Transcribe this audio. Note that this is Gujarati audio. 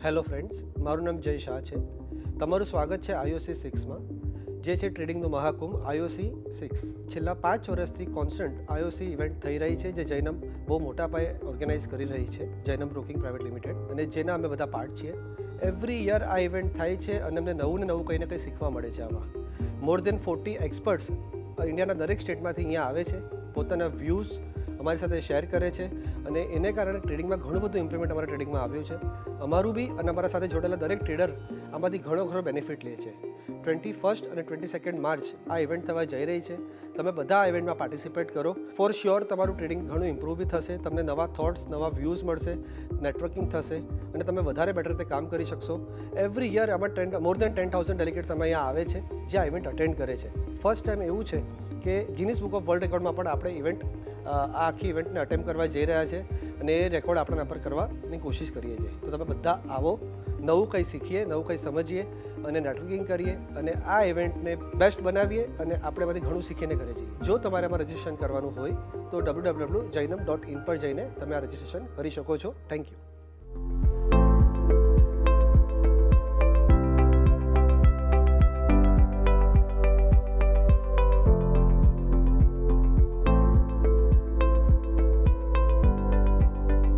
હેલો ફ્રેન્ડ્સ, મારું નામ જય શાહ છે. તમારું સ્વાગત છે IOC 6માં, જે છે ટ્રેડિંગનો મહાકુંભ IOC 6. છેલ્લા 5 વર્ષથી કોન્સ્ટન્ટ IOC ઇવેન્ટ થઈ રહી છે, જે જૈનમ બહુ મોટા પાયે ઓર્ગેનાઇઝ કરી રહી છે, જૈનમ બ્રોકિંગ પ્રાઇવેટ લિમિટેડ, અને જેના અમે બધા પાર્ટ છીએ. એવરી યર આ ઇવેન્ટ થાય છે અને અમને નવું ને નવું કંઈ ને કંઈ શીખવા મળે છે. આમાં મોર દેન 40 એક્સપર્ટ્સ ઇન્ડિયાના દરેક સ્ટેટમાંથી અહીંયા આવે છે, પોતાના વ્યૂઝ અમારી સાથે શેર કરે છે, અને એને કારણે ટ્રેડિંગમાં ઘણું બધું ઇમ્પ્લિમેન્ટ અમારા ટ્રેડિંગમાં આવ્યું છે. અમારું બી અને અમારા સાથે જોડાયેલા દરેક ટ્રેડર આમાંથી ઘણો બેનિફિટ લે છે. 21 અને 22 માર્ચ આ ઇવેન્ટ થવા જઈ રહી છે. તમે બધા આ ઇવેન્ટમાં પાર્ટિસિપેટ કરો. ફોર શ્યોર તમારું ટ્રેડિંગ ઘણું ઇમ્પ્રૂવ બી થશે, તમને નવા થોટ્સ, નવા વ્યૂઝ મળશે, નેટવર્કિંગ થશે અને તમે વધારે બેટર રીતે કામ કરી શકશો. એવરી યર આમાં મોર દેન 10,000 ડેલિગેટ્સ અમે અહીંયા આવે છે, જે આ ઇવેન્ટ અટેન્ડ કરે છે. ફર્સ્ટ ટાઈમ એવું છે કે ગિનિસ બુક ઓફ વર્લ્ડ રેકોર્ડમાં પણ આપણે આ આખી ઇવેન્ટને અટેમ્પ કરવા જઈ રહ્યા છે, અને એ રેકોર્ડ આપણા પર કરવાની કોશિશ કરીએ છીએ. તો તમે બધા આવો, નવું કંઈ શીખીએ, નવું કંઈ સમજીએ અને નેટવર્કિંગ કરીએ, અને આ ઇવેન્ટને બેસ્ટ બનાવીએ, અને આપણે બધી ઘણું શીખીને ઘરે જઈએ. જો તમારે એમાં રજિસ્ટ્રેશન કરવાનું હોય તો www.jainam.in પર જઈને તમે આ રજિસ્ટ્રેશન કરી શકો છો. Thank you.